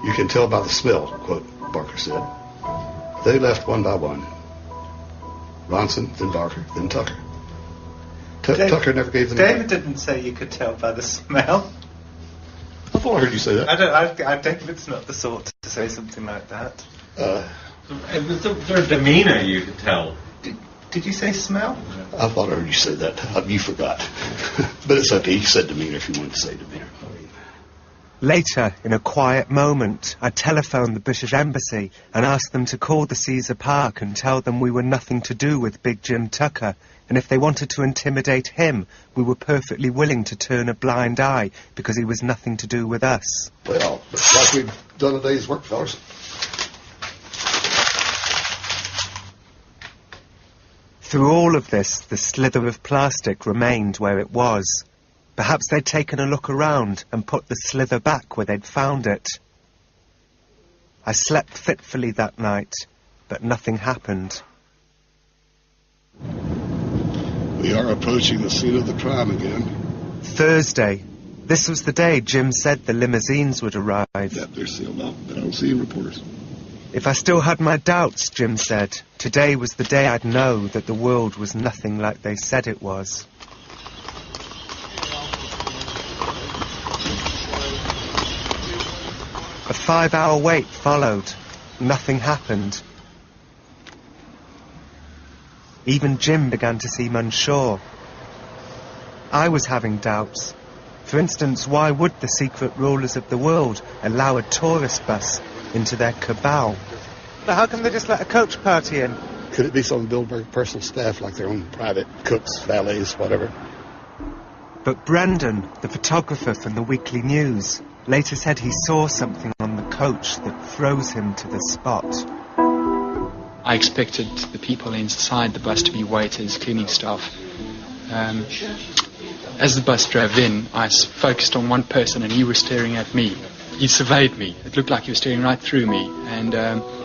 You can tell by the smell, quote Barker said. They left one by one. Ronson, then Barker, then Tucker. Tucker never gave them... David didn't say you could tell by the smell. I thought I heard you say that. David's not the sort to say something like that. It was their demeanour you could tell. Did you say smell? I thought I heard you say that. You forgot. But it's okay. You said demeanour if you wanted to say demeanour. Later, in a quiet moment, I telephoned the British Embassy and asked them to call the Caesar Park and tell them we were nothing to do with Big Jim Tucker, and if they wanted to intimidate him, we were perfectly willing to turn a blind eye because he was nothing to do with us. Well, like we've done a day's work, fellas. Through all of this, the slither of plastic remained where it was. Perhaps they'd taken a look around and put the slither back where they'd found it. I slept fitfully that night, but nothing happened. We are approaching the scene of the crime again. Thursday. This was the day Jim said the limousines would arrive. Yeah, they're sealed up, but I don't see any reporters. If I still had my doubts, Jim said, today was the day I'd know that the world was nothing like they said it was. A 5-hour wait followed. Nothing happened. Even Jim began to seem unsure. I was having doubts. For instance, why would the secret rulers of the world allow a tourist bus into their cabal? But how come they just let a coach party in? Could it be some Bilderberg personal staff, like their own private cooks, valets, whatever? But Brendan, the photographer from the Weekly News, later said he saw something on the coach that froze him to the spot. I expected the people inside the bus to be waiters, cleaning staff. As the bus drove in, I focused on one person and he was staring at me. He surveyed me. It looked like he was staring right through me and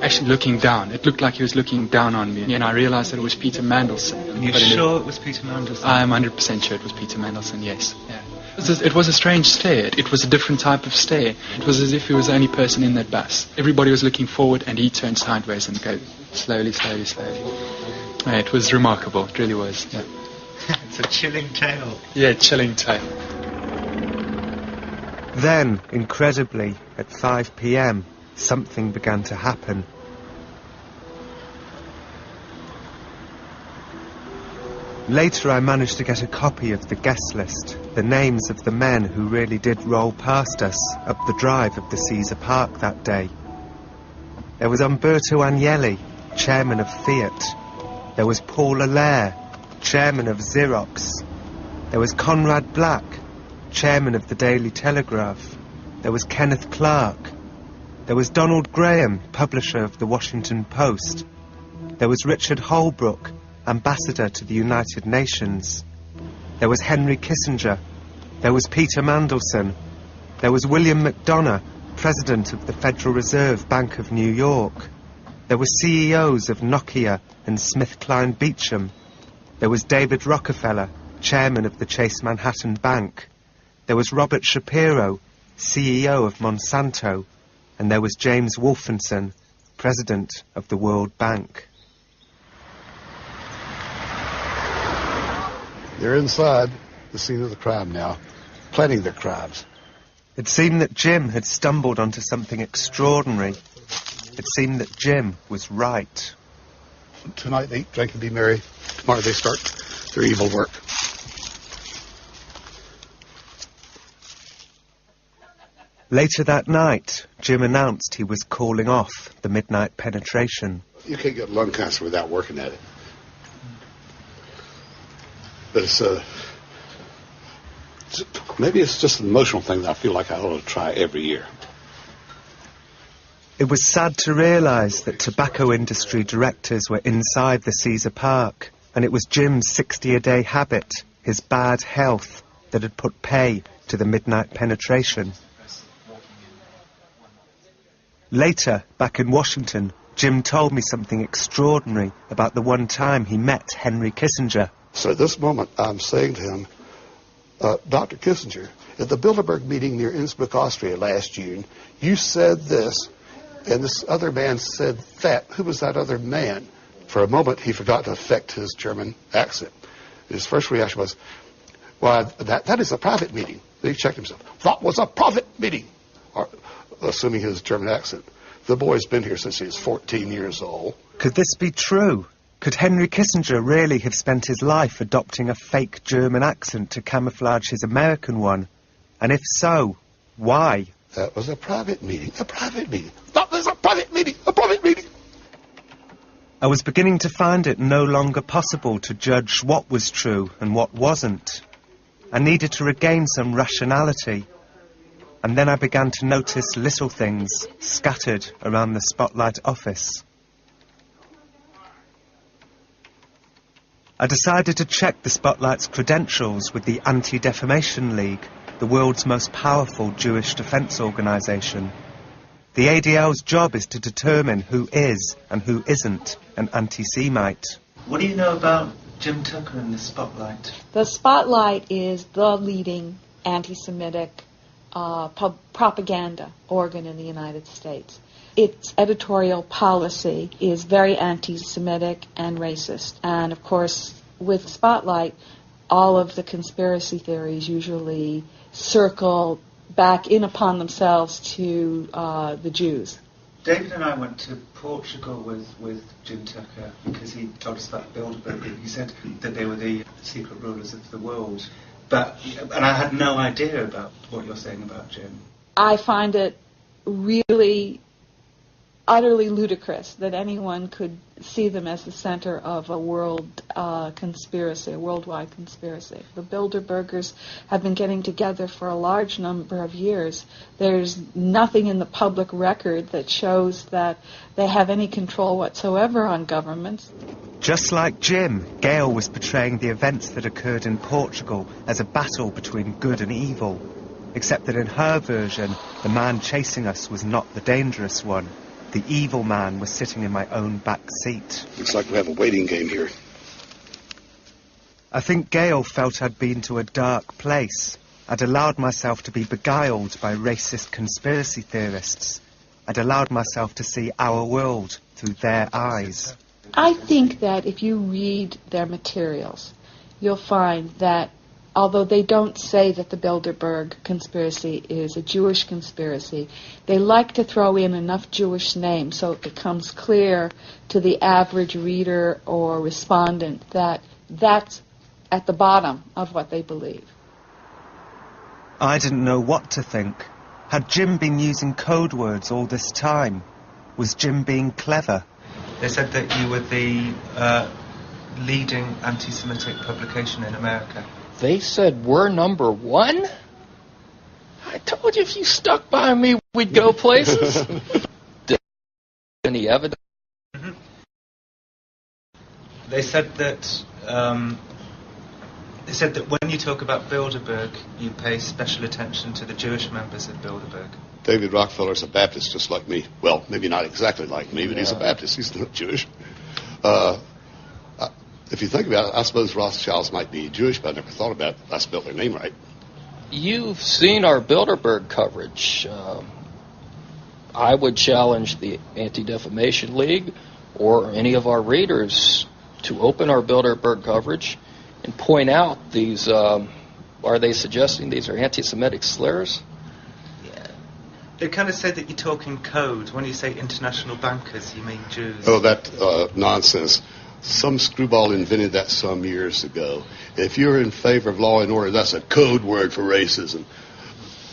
actually looking down. It looked like he was looking down on me. And I realised that it was Peter Mandelson. You're sure it was Peter Mandelson? I'm 100% sure it was Peter Mandelson, yes. Yeah. It was a strange stare. It was a different type of stare. It was as if he was the only person in that bus. Everybody was looking forward and he turned sideways and go slowly, slowly, slowly. It was remarkable. It really was, yeah. It's a chilling tale. Yeah, chilling tale. Then, incredibly, at 5 p.m, something began to happen. Later I managed to get a copy of the guest list, the names of the men who really did roll past us up the drive of the Caesar Park that day. There was Umberto Agnelli, chairman of Fiat. There was Paul Allaire, chairman of Xerox. There was Conrad Black, chairman of the Daily Telegraph. There was Kenneth Clark. There was Donald Graham, publisher of the Washington Post. There was Richard Holbrooke, ambassador to the United Nations. There was Henry Kissinger. There was Peter Mandelson. There was William McDonough, president of the Federal Reserve Bank of New York. There were CEOs of Nokia and SmithKline Beecham. There was David Rockefeller, chairman of the Chase Manhattan Bank. There was Robert Shapiro, CEO of Monsanto. And there was James Wolfenson, president of the World Bank. They're inside the scene of the crime now, planning their crimes. It seemed that Jim had stumbled onto something extraordinary. It seemed that Jim was right. Tonight they eat, drink, and be merry. Tomorrow they start their evil work. Later that night, Jim announced he was calling off the midnight penetration. You can't get lung cancer without working at it. But maybe it's just an emotional thing that I feel like I ought to try every year. It was sad to realise that tobacco industry directors were inside the Caesar Park, and it was Jim's 60-a-day habit, his bad health, that had put pay to the midnight penetration. Later, back in Washington, Jim told me something extraordinary about the one time he met Henry Kissinger. So at this moment, I'm saying to him, Dr. Kissinger, at the Bilderberg meeting near Innsbruck, Austria last June, you said this, and this other man said that. Who was that other man? For a moment, he forgot to affect his German accent. His first reaction was, "Why, that is a private meeting." Then he checked himself. "That was a private meeting," or, assuming his German accent. The boy's been here since he was 14 years old. Could this be true? Could Henry Kissinger really have spent his life adopting a fake German accent to camouflage his American one? And if so, why? That was a private meeting. A private meeting. That was a private meeting. A private meeting. I was beginning to find it no longer possible to judge what was true and what wasn't. I needed to regain some rationality. And then I began to notice little things scattered around the Spotlight office. I decided to check the Spotlight's credentials with the Anti-Defamation League, the world's most powerful Jewish defence organisation. The ADL's job is to determine who is and who isn't an anti-Semite. What do you know about Jim Tucker and the Spotlight? The Spotlight is the leading anti-Semitic propaganda organ in the United States. Its editorial policy is very anti-Semitic and racist. And, of course, with Spotlight, all of the conspiracy theories usually circle back in upon themselves to the Jews. David and I went to Portugal with Jim Tucker because he told us about Bilderberg. He said that they were the secret rulers of the world. And I had no idea about what you're saying about Jim. I find it really utterly ludicrous that anyone could see them as the center of a world conspiracy, a worldwide conspiracy. The Bilderbergers have been getting together for a large number of years. There's nothing in the public record that shows that they have any control whatsoever on governments. Just like Jim, Gail was portraying the events that occurred in Portugal as a battle between good and evil, except that in her version, the man chasing us was not the dangerous one. The evil man was sitting in my own back seat. Looks like we have a waiting game here. I think Gail felt I'd been to a dark place. I'd allowed myself to be beguiled by racist conspiracy theorists. I'd allowed myself to see our world through their eyes. I think that if you read their materials, you'll find that although they don't say that the Bilderberg conspiracy is a Jewish conspiracy, they like to throw in enough Jewish names so it becomes clear to the average reader or respondent that that's at the bottom of what they believe. I didn't know what to think. Had Jim been using code words all this time? Was Jim being clever? They said that you were the leading anti-Semitic publication in America. They said we're number one? I told you if you stuck by me, we'd go places. Any evidence? Mm-hmm. They said that when you talk about Bilderberg, you pay special attention to the Jewish members of Bilderberg. David Rockefeller's a Baptist just like me. Well, maybe not exactly like me, but he's a Baptist. He's not Jewish. If you think about it, I suppose Rothschilds might be Jewish, but I never thought about it. I spelled their name right. You've seen our Bilderberg coverage. I would challenge the Anti-Defamation League or any of our readers to open our Bilderberg coverage and point out these, are they suggesting these are anti-Semitic slurs? Yeah. They kind of say that you talk in code. When you say international bankers, you mean Jews. Oh, that nonsense. Some screwball invented that some years ago. If you're in favor of law and order, that's a code word for racism.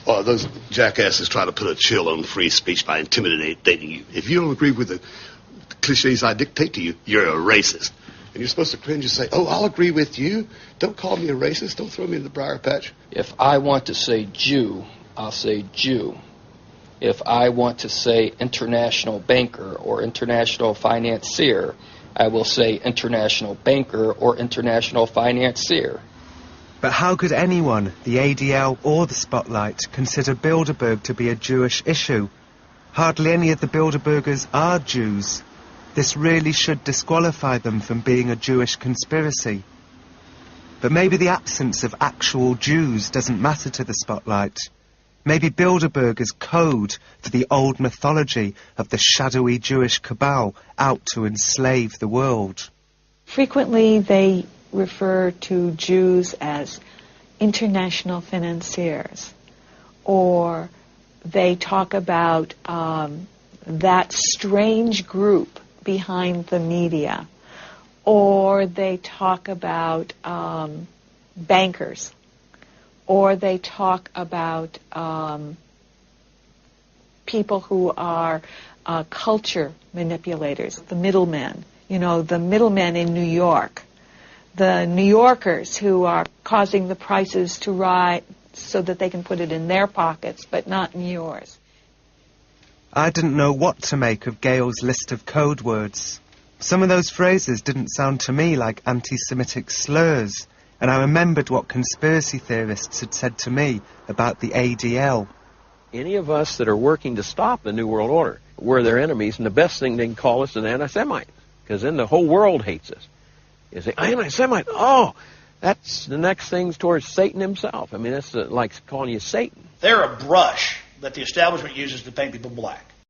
Those jackasses try to put a chill on free speech by intimidating you. If you don't agree with the cliches I dictate to you, you're a racist. And you're supposed to cringe and say, oh, I'll agree with you. Don't call me a racist. Don't throw me in the briar patch. If I want to say Jew, I'll say Jew. If I want to say international banker or international financier, I will say international banker or international financier. But how could anyone, the ADL or the Spotlight, consider Bilderberg to be a Jewish issue? Hardly any of the Bilderbergers are Jews. This really should disqualify them from being a Jewish conspiracy. But maybe the absence of actual Jews doesn't matter to the spotlight. Maybe Bilderberg is code for the old mythology of the shadowy Jewish cabal out to enslave the world. Frequently they refer to Jews as international financiers, or they talk about that strange group behind the media, or they talk about bankers, or they talk about people who are culture manipulators, the middlemen, the middlemen in New York, the New Yorkers who are causing the prices to rise so that they can put it in their pockets, but not in yours. I didn't know what to make of Gale's list of code words. Some of those phrases didn't sound to me like anti-Semitic slurs, and I remembered what conspiracy theorists had said to me about the ADL. Any of us that are working to stop the New World Order, we're their enemies, and the best thing they can call us is an anti-Semite, because then the whole world hates us. You say, anti-Semite, oh, that's the next thing towards Satan himself. I mean, that's like calling you Satan. They're a brush that the establishment uses to paint people black.